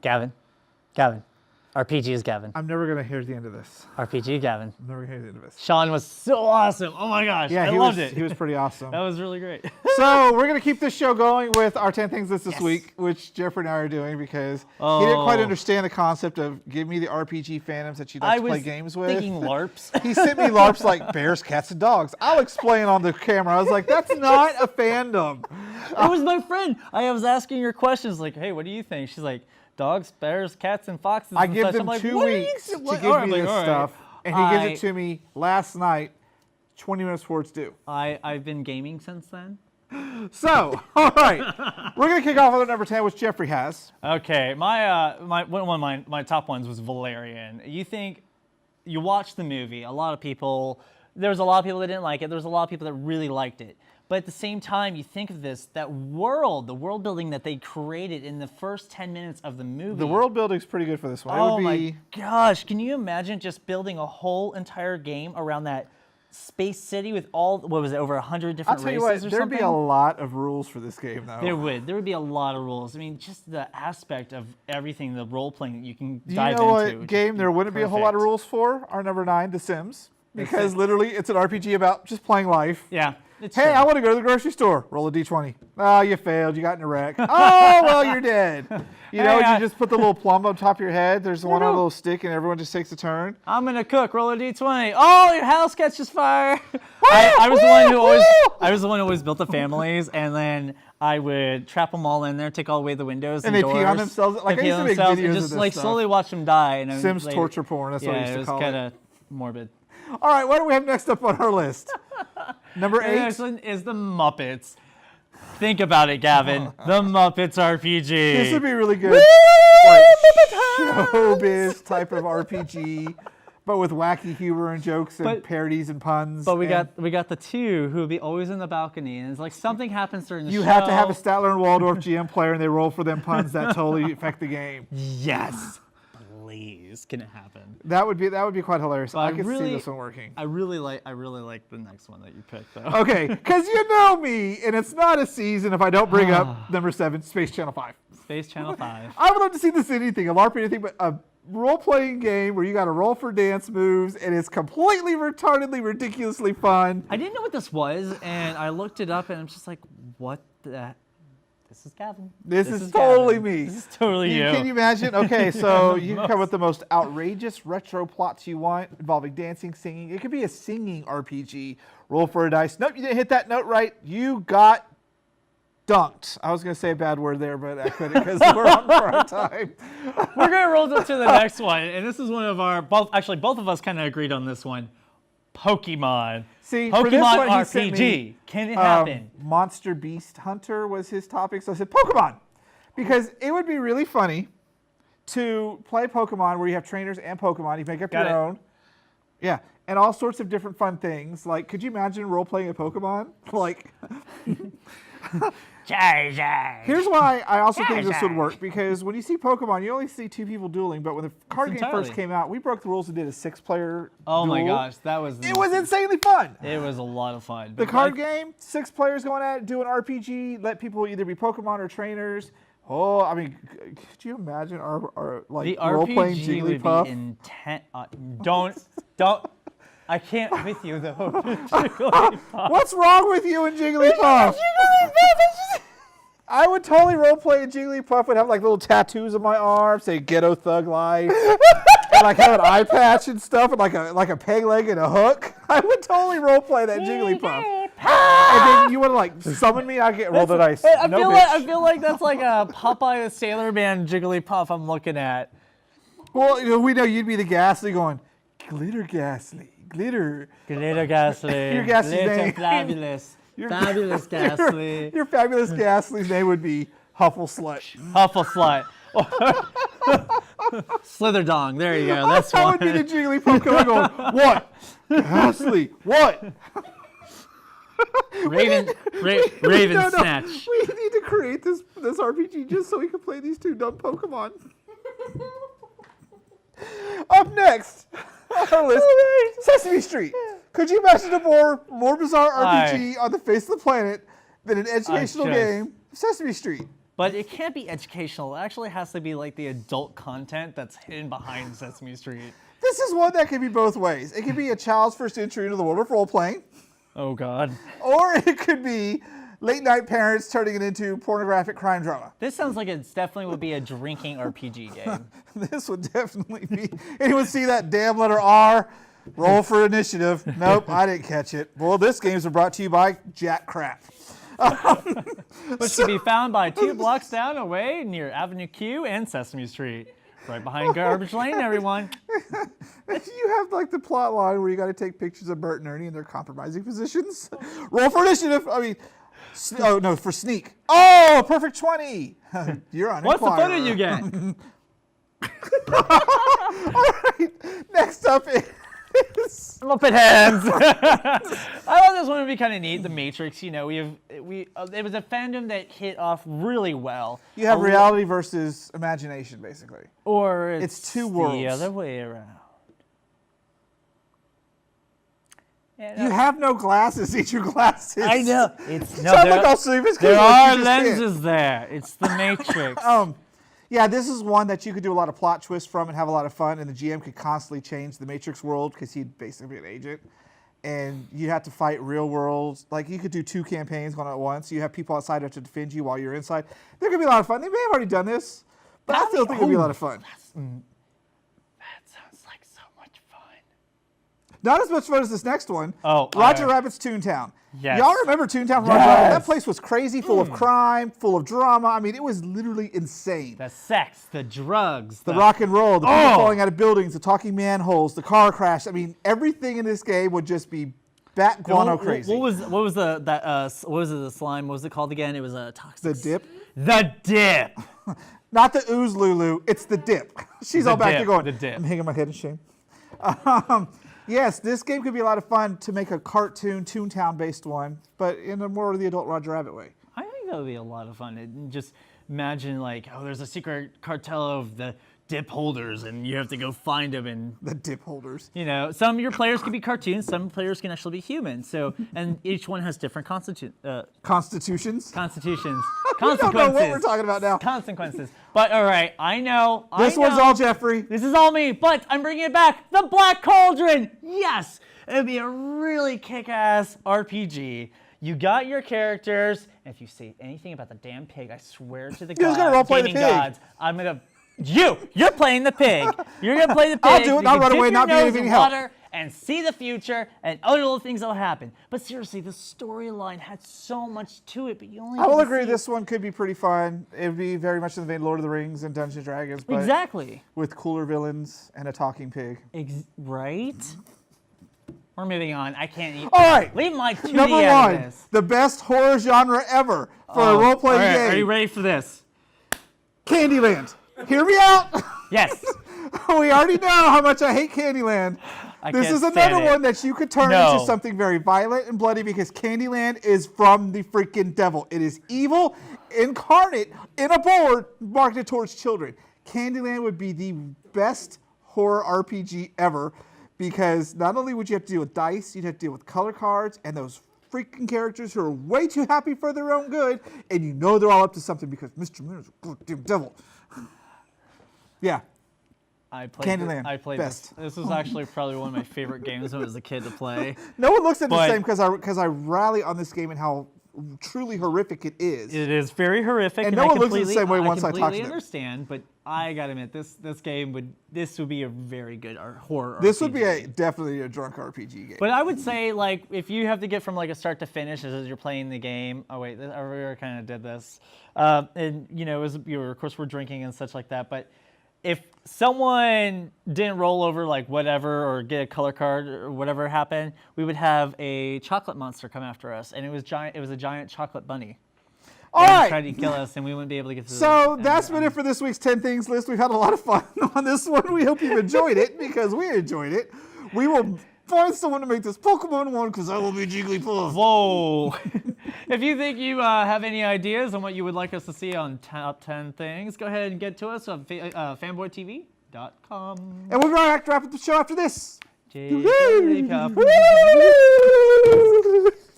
Gavin. RPG is Gavin. I'm never going to hear the end of this. RPG Gavin. I'm never going to hear the end of this. Sean was so awesome. Oh my gosh. Yeah, I loved it. He was pretty awesome. That was really great. So we're going to keep this show going with our 10 things this Yes. week, which Jeffrey and I are doing because he didn't quite understand the concept of give me the RPG fandoms that you'd like to play games with. Thinking LARPs. He sent me LARPs like bears, cats, and dogs. I'll explain on the camera. I was like, that's not a fandom. It was my friend. I was asking her questions like, hey, what do you think? She's like, dogs, bears, cats, and foxes. I and give such. them I'm like, 2 what weeks to to give me this stuff, and he gives it to me last night, 20 minutes before it's due. I've been gaming since then. So, all right, we're gonna kick off with number 10, which Jeffrey has. Okay, one of my top ones was Valerian. You watch the movie, there was a lot of people that didn't like it. There was a lot of people that really liked it. But at the same time, you think of the world building that they created in the first 10 minutes of the movie. The world building's pretty good for this one. Oh my gosh, can you imagine just building a whole entire game around that space city with over 100 different races or something? I'll tell you what, there'd be a lot of rules for this game, though. There would be a lot of rules. I mean, just the aspect of everything, the role-playing that you can Do dive you know into. what game there wouldn't be a whole lot of rules for? Our number 9, The Sims. Because literally, it's an RPG about just playing life. Yeah. Hey, true. I want to go to the grocery store. Roll a d20. Oh, you failed. You got in a wreck. Oh, well, you're dead. You know, you just put the little plum on top of your head. There's one on a little stick, and everyone just takes a turn. I'm gonna cook. Roll a d20. Oh, your house catches fire. I was the one who always built the families, and then I would trap them all in there, take all away the windows and they doors. pee on themselves. Like I used to make videos and of just this like stuff. slowly watch them die. And Sims torture porn. That's what I used to call it. Yeah, it was kind of morbid. All right, what do we have next up on our list? Number 8. The next one is the Muppets. Think about it, Gavin. The Muppets RPG. This would be really good. Like showbiz type of RPG, but with wacky humor and jokes and parodies and puns. But we got the two who would be always in the balcony, and it's like something happens during the show. You have to have a Statler and Waldorf GM player, and they roll for them puns that totally affect the game. Yes. Please, can it happen? That would be quite hilarious. But I could see this one working. I really like the next one that you picked, though. Okay, because you know me, and it's not a season if I don't bring up number 7, Space Channel 5. Space Channel 5. I would love to see this in anything, a LARP or anything, but a role-playing game where you got to roll for dance moves, and it's completely retardedly, ridiculously fun. I didn't know what this was, and I looked it up, and I'm just like, what the... This is Gavin. This is totally Gavin. me. This is totally you. Can you imagine? Okay, so you can come up with the most outrageous retro plots you want involving dancing, singing. It could be a singing RPG. Roll for a dice. Nope, you didn't hit that note right. You got dunked. I was going to say a bad word there, but I couldn't because we're on for our time. We're going to roll to the next one, and this is one of our... both of us kind of agreed on this one. Pokemon. See, Pokemon for this one, RPG. he sent me, Can it happen? Monster Beast Hunter was his topic, so I said Pokemon. Because it would be really funny to play Pokemon where you have trainers and Pokemon. You make up your own. Yeah, and all sorts of different fun things. Like, could you imagine role-playing a Pokemon? Like... Here's why I also think this would work, because when you see Pokemon, you only see 2 people dueling, but when the card game first came out, we broke the rules and did a 6-player Oh duel. my gosh, It was insanely fun. It was a lot of fun. The card game, 6 players going at it, do an RPG, let people either be Pokemon or trainers. Oh, I mean, could you imagine our like role-playing RPG would Jigglypuff? be intense. Don't. I can't with you though. What's wrong with you and Jigglypuff? I would totally roleplay a Jigglypuff. Would have like little tattoos on my arm, say "Ghetto Thug Life," and like have an eye patch and stuff, and like a peg leg and a hook. I would totally roleplay that Jigglypuff. And then you want to like summon me? I get roll the dice. I feel like that's like a Popeye the Sailor Man Jigglypuff I'm looking at. Well, you know, we know you'd be the Ghastly going, glitter Ghastly, glitter. Glitter Ghastly. Your Ghastly's name. Fabulous. Fabulous Ghastly. Your fabulous Ghastly's name would be Huffle Slut. Huffle Slut. Slitherdong. There you go. That's that one. would be the Jigglypuff going, what? Ghastly, what? Raven No, Snatch. we need to create this RPG just so we can play these 2 dumb Pokemon. Up next on our list, Sesame Street. Could you imagine a more bizarre RPG on the face of the planet than an educational game, Sesame Street? But it can't be educational. It actually has to be like the adult content that's hidden behind Sesame Street. This is one that can be both ways. It could be a child's first entry into the world of role-playing. Oh, God. Or it could be late-night parents turning it into pornographic crime drama. This sounds like it definitely would be a drinking RPG game. This would definitely be. Anyone see that damn letter R? Roll for initiative. Nope, I didn't catch it. Well, this game's been brought to you by Jack Crap. Which can be found by 2 blocks down away near Avenue Q and Sesame Street. Right behind Garbage Lane, everyone. You have like the plot line where you got to take pictures of Bert and Ernie in their compromising positions. Roll for initiative. I mean, oh no, for sneak. Oh, perfect 20. You're on. What's Inquirer. the footage you get? All right. Next up is Muppet Hands. I thought this one would be kind of neat. The Matrix. You know, it was a fandom that hit off really well. you have reality versus imagination, basically. Or It's two worlds. the other way around. And, You have no glasses. Eat your glasses. I know. It's no. Sound like all sophisticated. There like are you just did. lenses there. It's the Matrix. Yeah, this is one that you could do a lot of plot twists from and have a lot of fun, and the GM could constantly change the Matrix world because he'd basically be an agent. And you have to fight real worlds. Like, you could do 2 campaigns going at once. You have people outside who have to defend you while you're inside. There could be a lot of fun. They may have already done this, but I still think it would be a lot of fun. That sounds like so much fun. Not as much fun as this next one. Oh, Roger Rabbit's Toontown. Yes. Y'all remember Toontown from Roger Rabbit? That place was crazy, full of crime, full of drama. I mean, it was literally insane. The sex, the drugs, The rock and roll, the people falling out of buildings, the talking manholes, the car crash. I mean, everything in this game would just be bat guano crazy. What was the slime? What was it called again? It was a toxic. The dip? The dip. Not the ooze Lulu, it's the dip. She's all back there going, the dip. I'm hanging my head in shame. Yes, this game could be a lot of fun to make a cartoon Toontown based one, but in a more of the adult Roger Rabbit way. I think that would be a lot of fun. And just imagine like, oh, there's a secret cartel of the dip holders, and you have to go find them. And The dip holders. you know, some of your players can be cartoons, some players can actually be human. So, and each one has different Constitutions. constitutions, I don't know what we're talking about now. consequences. But all right, I know. This one's all Jeffrey. This is all me, but I'm bringing it back. The Black Cauldron. Yes, it'd be a really kick-ass RPG. You got your characters, and if you say anything about the damn pig, I swear to the You're gonna roleplay the gaming pig. gods, I'm gonna. You're playing the pig. You're gonna play the pig. I'll do it, You I'll can run dip away, your not be nose any in help. water and see the future and other little things that'll happen. But seriously, the storyline had so much to it, but you only. I will get to agree, see- this one could be pretty fun. It would be very much in the vein of Lord of the Rings and Dungeons & Dragons, but Exactly. with cooler villains and a talking pig. Right. We're moving on. I can't eat. All right. Leave my 2D Number out of one, this. the best horror genre ever for a role-playing All right, game. are you ready for this? Candyland. Hear me out. Yes. We already know how much I hate Candyland. This can't is stand another it. one that you could turn No. into something very violent and bloody because Candyland is from the freaking devil. It is evil incarnate in a board marketed towards children. Candyland would be the best horror RPG ever because not only would you have to deal with dice, you'd have to deal with color cards and those freaking characters who are way too happy for their own good, and you know they're all up to something because Mr. Miller's a goddamn devil. Yeah. I played Candyland, I played best. this. This was actually probably one of my favorite games when I was a kid to play. No one looks at the But- same because I rally on this game and how truly horrific it is. It is very horrific, And I no one looks at the completely- same way once I talk to completely them. understand, but I gotta admit, this would be a very good horror. This would be RPG. definitely a drunk RPG game. But I would say, like, if you have to get from like a start to finish as you're playing the game. Oh wait, I already kind of did this, and you know, of course we're drinking and such like that. But if someone didn't roll over like whatever or get a color card or whatever happened, we would have a chocolate monster come after us, and it was giant. It was a giant chocolate bunny. All And right. tried to kill us, and we wouldn't be able to get to. So the, that's been it for this week's 10 Things list. We've had a lot of fun on this one. We hope you've enjoyed it because we enjoyed it. We will find someone to make this Pokemon one because I will be Jigglypuff. Whoa! If you think you have any ideas on what you would like us to see on Top 10 Things, go ahead and get to us on fanboytv.com. And we'll be right back to wrap up the show after this. Jigglypuff. Woo!